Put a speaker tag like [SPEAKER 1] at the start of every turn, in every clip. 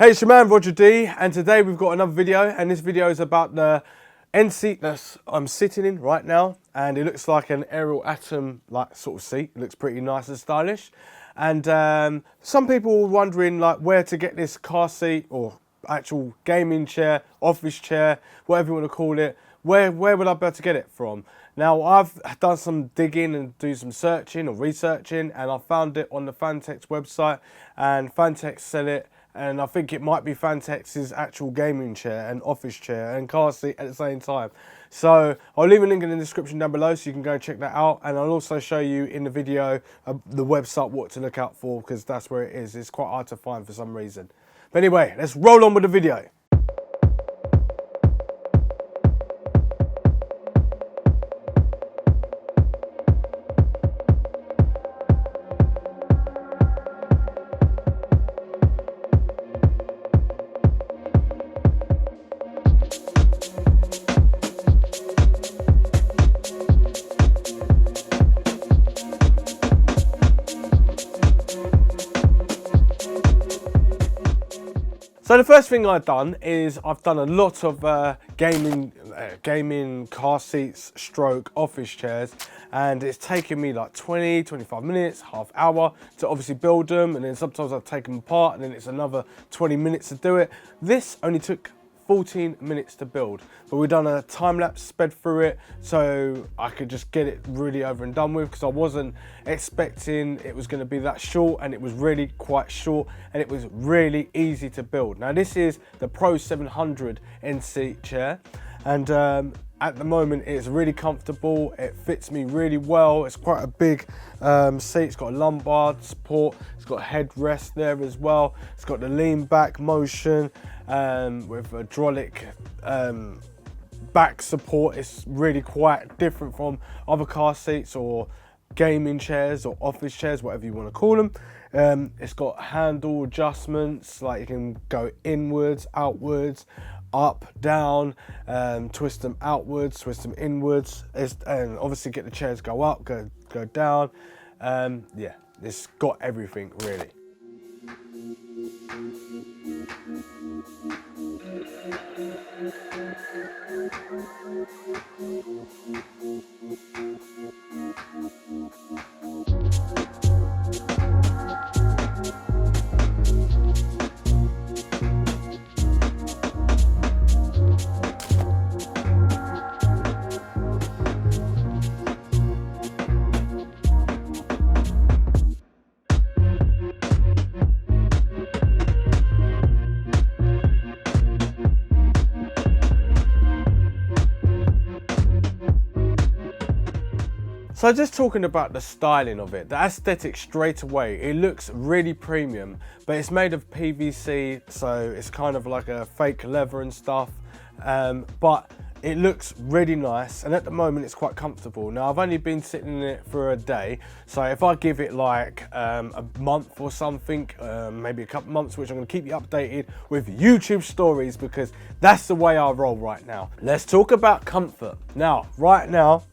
[SPEAKER 1] Hey, it's your man Roger D, and today we've got another video, and this video is about the Nseat that I'm sitting in right now, and it looks like an aerial atom like sort of seat. It looks pretty nice and stylish, and some people were wondering like where to get this car seat or actual gaming chair, office chair, whatever you want to call it. Where would I be able to get it from? Now, I've done some digging and do some searching or researching, and I found it on the Fantex website, and Fantex sell it. And I think it might be Fantex's actual gaming chair and office chair and car seat at the same time. So I'll leave a link in the description down below so you can go check that out. And I'll also show you in the video the website what to look out for, because that's where it is. It's quite hard to find for some reason. But anyway, let's roll on with the video. So the first thing I've done is I've done a lot of gaming car seats stroke office chairs, and it's taken me like 20-25 minutes, half hour to obviously build them, and then sometimes I've taken them apart and then it's another 20 minutes to do it. This only took 14 minutes to build, but we've done a time-lapse sped through it so I could just get it really over and done with, because I wasn't expecting it was going to be that short, and it was really quite short, and it was really easy to build. Now this is the Pro 700 Nseat chair, and at the moment it's really comfortable. It fits me really well. It's quite a big seat. It's got a lumbar support, it's got a headrest there as well, it's got the lean back motion with hydraulic back support. It's really quite different from other car seats or gaming chairs or office chairs, whatever you want to call them. It's got handle adjustments, like you can go inwards, outwards, up, down, twist them outwards, twist them inwards, and obviously get the chairs go up, go down. Yeah, it's got everything really. So just talking about the styling of it, the aesthetic straight away, it looks really premium, but it's made of PVC, so it's kind of like a fake leather and stuff, but it looks really nice, and at the moment it's quite comfortable. Now I've only been sitting in it for a day, so if I give it like a month or something, maybe a couple months, which I'm going to keep you updated with YouTube stories, because that's the way I roll right now. Let's talk about comfort. Now, right now,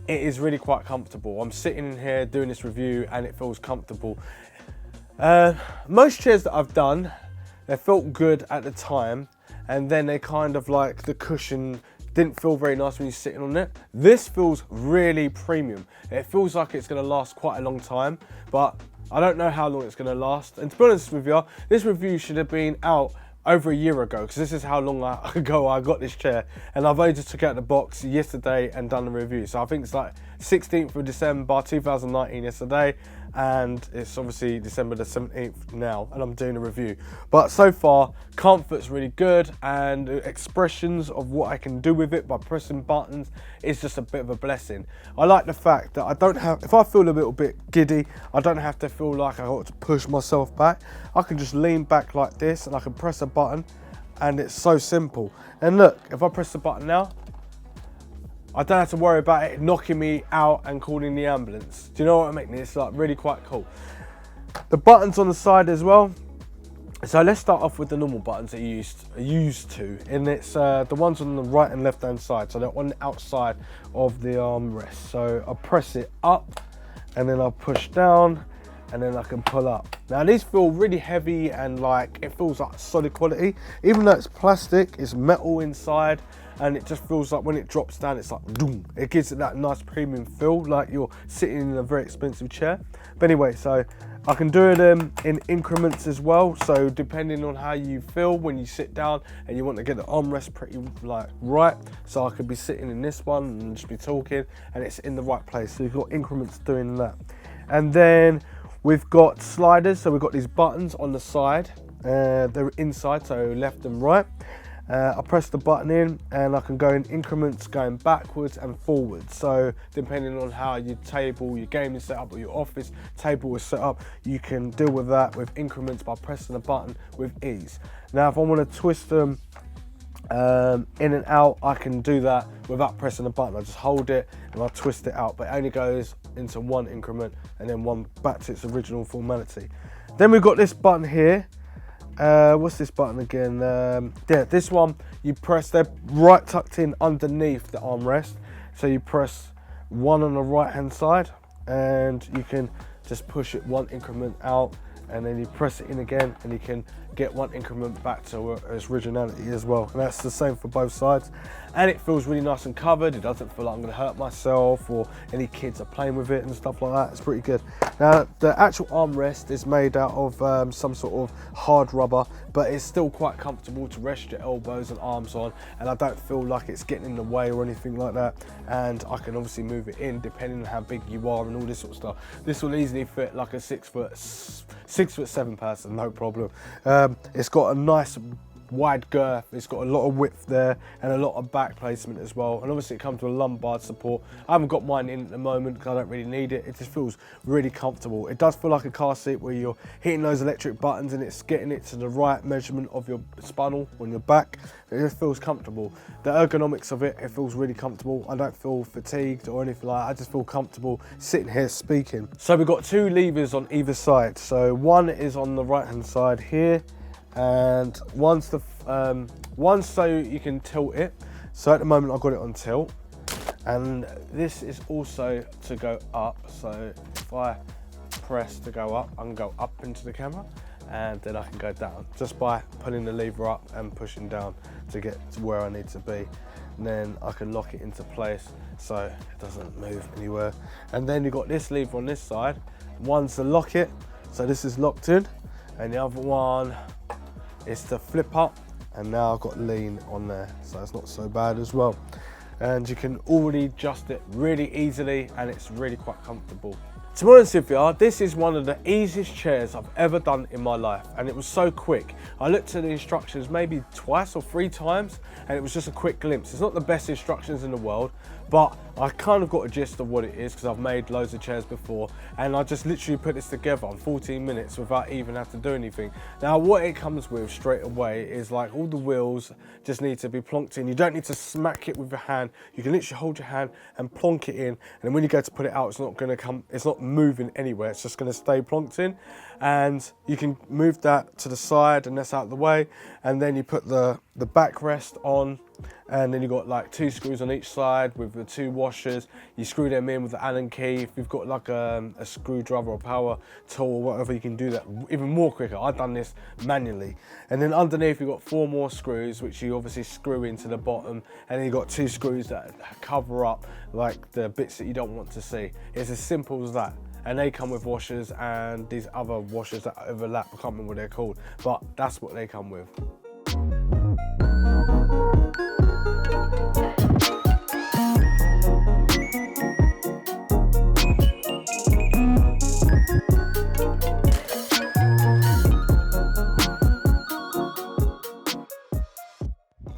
[SPEAKER 1] it is really quite comfortable. I'm sitting in here doing this review and it feels comfortable. Most chairs that I've done, they felt good at the time, and then they kind of like the cushion didn't feel very nice when you're sitting on it. This feels really premium. It feels like it's going to last quite a long time, but I don't know how long it's going to last. And to be honest with you, this review should have been out over a year ago, because this is how long ago I got this chair, and I've only just took out the box yesterday and done the review. So I think it's like 16th of December 2019 yesterday, and it's obviously December the 17th now, and I'm doing a review. But so far, comfort's really good, and expressions of what I can do with it by pressing buttons is just a bit of a blessing. I like the fact that I don't have, if I feel a little bit giddy, I don't have to feel like I got to push myself back. I can just lean back like this, and I can press a button, and it's so simple. And look, if I press the button now, I don't have to worry about it knocking me out and calling the ambulance. Do you know what I mean? It's like really quite cool. The buttons on the side as well. So let's start off with the normal buttons that you used to, and it's the ones on the right and left hand side. So they're on the outside of the armrest. So I press it up, and then I push down, and then I can pull up. Now these feel really heavy and like it feels like solid quality. Even though it's plastic, it's metal inside, and it just feels like when it drops down, it's like boom. It gives it that nice premium feel, like you're sitting in a very expensive chair. But anyway, so I can do it in increments as well. So depending on how you feel when you sit down and you want to get the armrest pretty like right. So I could be sitting in this one and just be talking and it's in the right place. So you've got increments doing that. And then we've got sliders. So we've got these buttons on the side. They're inside, so left and right. I press the button in and I can go in increments going backwards and forwards. So depending on how your table, your gaming setup or your office table is set up, you can deal with that with increments by pressing the button with ease. Now if I want to twist them in and out, I can do that without pressing the button. I just hold it and I twist it out, but it only goes into one increment and then one back to its original formality. Then we've got this button here. What's this button again? Yeah, this one you press, they're right tucked in underneath the armrest. So you press one on the right hand side and you can just push it one increment out, and then you press it in again and you can get one increment back to its originality as well. And that's the same for both sides. And it feels really nice and covered. It doesn't feel like I'm gonna hurt myself or any kids are playing with it and stuff like that. It's pretty good. Now, the actual armrest is made out of some sort of hard rubber, but it's still quite comfortable to rest your elbows and arms on. And I don't feel like it's getting in the way or anything like that. And I can obviously move it in depending on how big you are and all this sort of stuff. This will easily fit like a 6'7" person, no problem. It's got a nice wide girth, it's got a lot of width there and a lot of back placement as well, and obviously it comes with a lumbar support. I haven't got mine in at the moment because I don't really need it. It just feels really comfortable. It does feel like a car seat where you're hitting those electric buttons and it's getting it to the right measurement of your spinal on your back. It just feels comfortable. The ergonomics of it, it feels really comfortable. I don't feel fatigued or anything like that. I just feel comfortable sitting here speaking. So we've got two levers on either side. So one is on the right hand side here, and one's so you can tilt it. So at the moment I've got it on tilt, and this is also to go up. So if I press to go up, I can go up into the camera, and then I can go down just by pulling the lever up and pushing down to get to where I need to be. And then I can lock it into place so it doesn't move anywhere. And then you've got this lever on this side. One's to lock it, so this is locked in, and the other one is to flip up, and now I've got lean on there, so it's not so bad as well. And you can already adjust it really easily, and it's really quite comfortable. To be honest with you, this is one of the easiest chairs I've ever done in my life, and it was so quick. I looked at the instructions maybe twice or three times, and it was just a quick glimpse. It's not the best instructions in the world, but I kind of got a gist of what it is because I've made loads of chairs before, and I just literally put this together in 14 minutes without even having to do anything. Now what it comes with straight away is like all the wheels just need to be plonked in. You don't need to smack it with your hand. You can literally hold your hand and plonk it in, and then when you go to put it out, it's not moving anywhere. It's just going to stay plonked in, and you can move that to the side and that's out of the way, and then you put the backrest on, and then you've got like 2 screws on each side with the 2 washers. You screw them in with the Allen key. If you've got like a screwdriver or power tool or whatever, you can do that even more quicker. I've done this manually. And then underneath you've got 4 more screws, which you obviously screw into the bottom, and then you've got 2 screws that cover up like the bits that you don't want to see. It's as simple as that. And they come with washers and these other washers that overlap. I can't remember what they're called, but that's what they come with.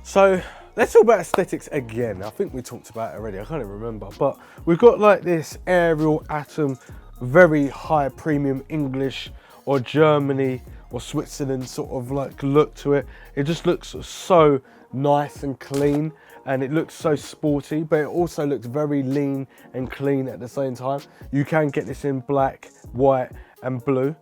[SPEAKER 1] So let's talk about aesthetics again. I think we talked about it already, I can't even remember. But we've got like this Ariel Atom, very high premium English or Germany or Switzerland sort of like look to it. It just looks so nice and clean, and it looks so sporty, but it also looks very lean and clean at the same time. You can get this in black, white and blue.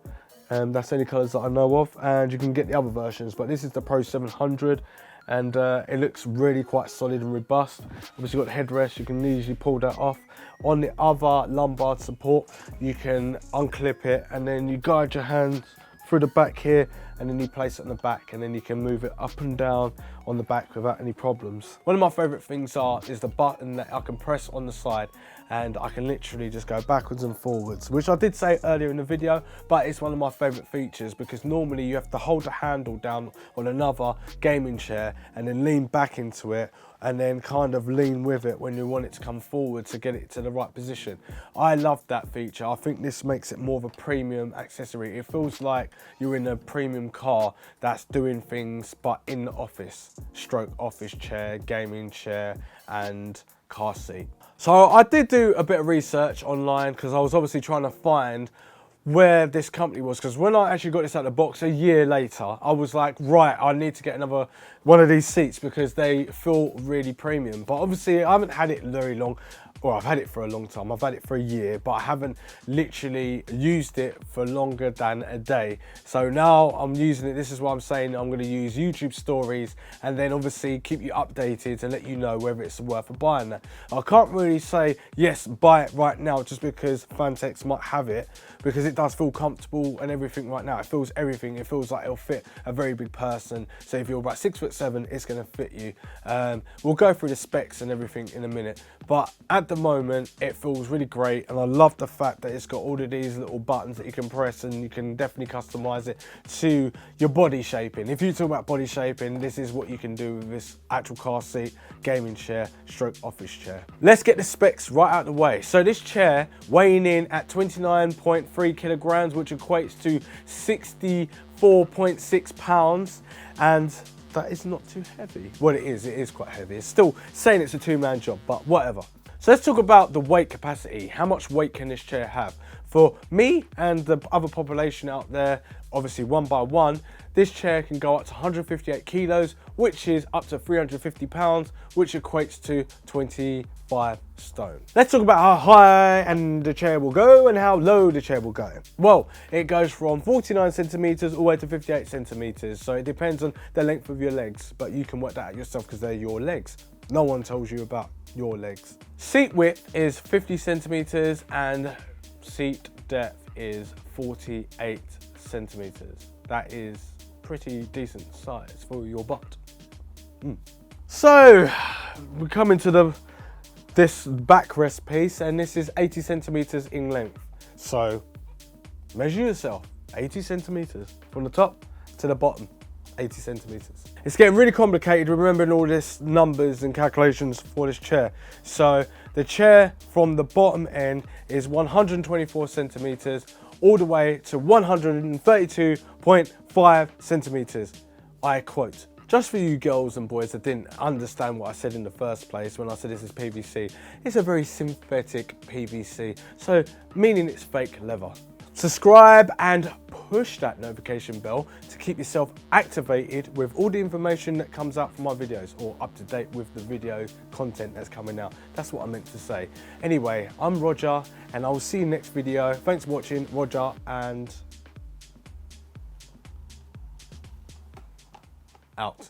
[SPEAKER 1] That's the only colours that I know of, and you can get the other versions, but this is the Pro 700, and it looks really quite solid and robust. Obviously you've got the headrest, you can easily pull that off. On the other lumbar support, you can unclip it and then you guide your hands through the back here, and then you place it on the back, and then you can move it up and down on the back without any problems. One of my favorite things is the button that I can press on the side, and I can literally just go backwards and forwards, which I did say earlier in the video, but it's one of my favorite features because normally you have to hold the handle down on another gaming chair and then lean back into it, and then kind of lean with it when you want it to come forward to get it to the right position. I love that feature. I think this makes it more of a premium accessory. It feels like you're in a premium car that's doing things but in the office, stroke office chair, gaming chair, and car seat. So I did do a bit of research online because I was obviously trying to find where this company was, because when I actually got this out of the box a year later, I was like, right, I need to get another one of these seats because they feel really premium. But obviously I haven't had it very long. Well, I've had it for a long time. I've had it for a year, but I haven't literally used it for longer than a day. So now I'm using it. This is what I'm saying. I'm going to use YouTube stories and then obviously keep you updated and let you know whether it's worth buying that. I can't really say, yes, buy it right now just because Fantex might have it, because it does feel comfortable and everything right now. It feels everything. It feels like it'll fit a very big person. So if you're about 6'7", it's going to fit you. We'll go through the specs and everything in a minute, but at the moment it feels really great, and I love the fact that it's got all of these little buttons that you can press, and you can definitely customize it to your body shaping. If you talk about body shaping, this is what you can do with this actual car seat, gaming chair, stroke office chair. Let's get the specs right out of the way. So this chair weighing in at 29.3 kilograms, which equates to 64.6 pounds, and that is not too heavy. Well, it is quite heavy. It's still saying it's a two-man job, but whatever. So let's talk about the weight capacity. How much weight can this chair have? For me and the other population out there, obviously one by one, this chair can go up to 158 kilos, which is up to 350 pounds, which equates to 25 stone. Let's talk about how high and the chair will go and how low the chair will go. Well, it goes from 49 centimeters all the way to 58 centimeters. So it depends on the length of your legs, but you can work that out yourself because they're your legs. No one tells you about your legs. Seat width is 50 centimeters and seat depth is 48 centimeters. That is pretty decent size for your butt. So we're coming to this backrest piece, and this is 80 centimeters in length. So measure yourself, 80 centimeters from the top to the bottom. 80 centimeters. It's getting really complicated remembering all this numbers and calculations for this chair. So the chair from the bottom end is 124 centimeters all the way to 132.5 centimeters. I quote. Just for you girls and boys that didn't understand what I said in the first place when I said this is PVC, it's a very synthetic PVC, so meaning it's fake leather. Subscribe and push that notification bell to keep yourself activated with all the information that comes out from my videos, or up to date with the video content that's coming out. That's what I meant to say. Anyway, I'm Roger and I will see you next video. Thanks for watching. Roger and out.